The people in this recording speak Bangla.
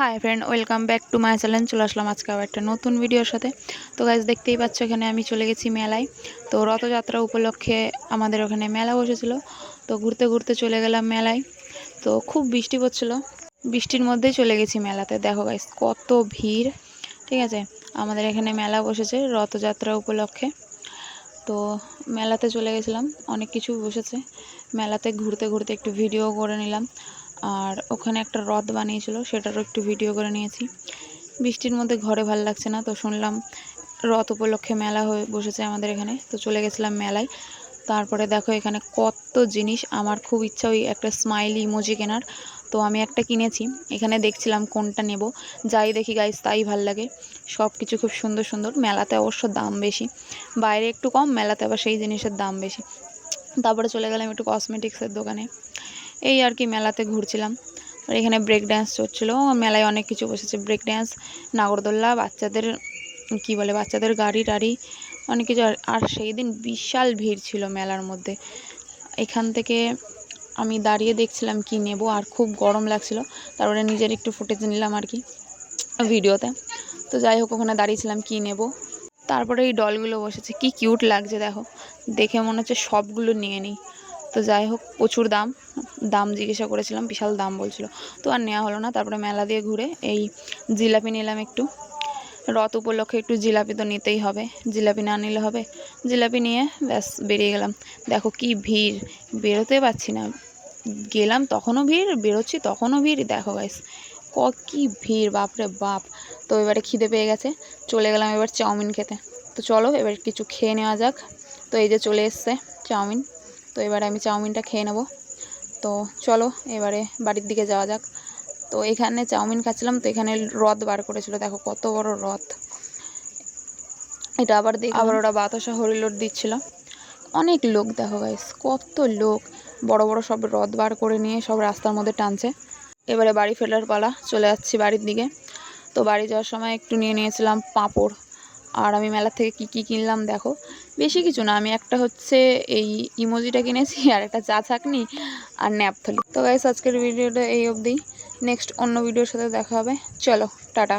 Hi friend, welcome back to my channel. চলে আসলাম আজকে আবার একটা নতুন ভিডিওর সাথে। তো গাইজ দেখতেই পাচ্ছ এখানে আমি চলে গেছি মেলায়। তো রথযাত্রা উপলক্ষে আমাদের ওখানে মেলা বসেছিল। তো ঘুরতে ঘুরতে চলে গেলাম মেলায়। তো খুব বৃষ্টি পড়ছিল, বৃষ্টির মধ্যেই চলে গেছি মেলাতে। দেখো গাইজ কত ভিড়। ঠিক আছে, আমাদের এখানে মেলা বসেছে রথযাত্রা উপলক্ষে। তো মেলাতে চলে গেছিলাম, অনেক কিছু বসেছে মেলাতে। ঘুরতে ঘুরতে একটু ভিডিও করে নিলাম। আর ওখানে একটা রথ বানিয়েছিল, সেটারও একটু ভিডিও করে নিয়েছি। বৃষ্টির মধ্যে ঘরে ভালো লাগছে না, তো শুনলাম রথ উপলক্ষে মেলা হয়ে বসেছে আমাদের এখানে। তো চলে গেছিলাম মেলায়। তারপরে দেখো এখানে কত জিনিস। আমার খুব ইচ্ছা ওই একটা স্মাইলি ইমোজি কেনার, তো আমি একটা কিনেছি। এখানে দেখছিলাম কোনটা নেব, যাই দেখি গাইস তাই ভাল লাগে। সব কিছু খুব সুন্দর সুন্দর। মেলাতে অবশ্য দাম বেশি, বাইরে একটু কম, মেলাতে আবার সেই জিনিসের দাম বেশি। তারপরে চলে গেলাম একটু কসমেটিক্সের দোকানে। এই আর কি, মেলাতে ঘুরছিলাম। আর এখানে ব্রেক ড্যান্স চলছিলো। মেলায় অনেক কিছু বসেছে, ব্রেক ড্যান্স, নাগরদোল্লা, বাচ্চাদের কি বলে, বাচ্চাদের গাড়ি টাড়ি, অনেক কিছু। আর সেই দিন বিশাল ভিড় ছিল মেলার মধ্যে। এখান থেকে আমি দাঁড়িয়ে দেখছিলাম কি নেব, আর খুব গরম লাগছিল। তারপরে নিজের একটু ফুটেজ নিলাম আর কি ভিডিওতে। তো যাই হোক, ওখানে দাঁড়িয়েছিলাম কি নেব। তারপরে এই ডলগুলো বসেছে, কি কিউট লাগছে দেখো, দেখে মনে হচ্ছে সবগুলো নিয়ে নিই। তো যাই হোক, প্রচুর দাম। দাম জিজ্ঞাসা করেছিলাম, বিশাল দাম বলছিল, তো আর নেওয়া হলো না। তারপরে মেলা দিয়ে ঘুরে এই জিলাপি নিলাম একটু। রথ উপলক্ষে একটু জিলাপি তো নিতেই হবে, জিলাপি না নিলে হবে। জিলাপি নিয়ে ব্যাস বেরিয়ে গেলাম। দেখো কি ভিড়, বেরোতে পারছি না। গেলাম তখনও ভিড়, বেরোচ্ছি তখনও ভিড়। দেখো গাইস কি ভিড়, বাপরে বাপ। তো এবারে খিদে পেয়ে গেছে, চলে গেলাম এবার চাউমিন খেতে। তো চলো এবার কিছু খেয়ে নেওয়া যাক। তো এই যে চলে এসছে চাউমিন। তো এবারে আমি চাউমিনটা খেয়ে নেব। তো চলো এবারে বাড়ির দিকে যাওয়া যাক। তো এখানে চাউমিন খাচ্ছিলাম, তো এখানে রথ বার করেছিল, দেখো কত বড় রথ। এটা আবার আবার ওরা বাতাসা হরিলোট দিচ্ছিল। অনেক লোক, দেখো গাইস কত লোক। বড় বড় সব রথ বার করে নিয়ে সব রাস্তার মধ্যে টানছে। এবারে বাড়ি ফেরার পালা, চলে যাচ্ছি বাড়ির দিকে। তো বাড়ি যাওয়ার সময় একটু নিয়ে নিয়েছিলাম পাঁপড়। আর আমি মেলা থেকে কি কিনলাম দেখো, বেশি কিছু না, আমি একটা হচ্ছে এই ইমোজিটা কিনেছি, আর একটা চা ছাঁকনি, আর ন্যাপথলি। তো গাইস আজকের ভিডিওটা এই অবধি। নেক্সট অন্য ভিডিওর সাথে দেখা হবে। চলো টাটা।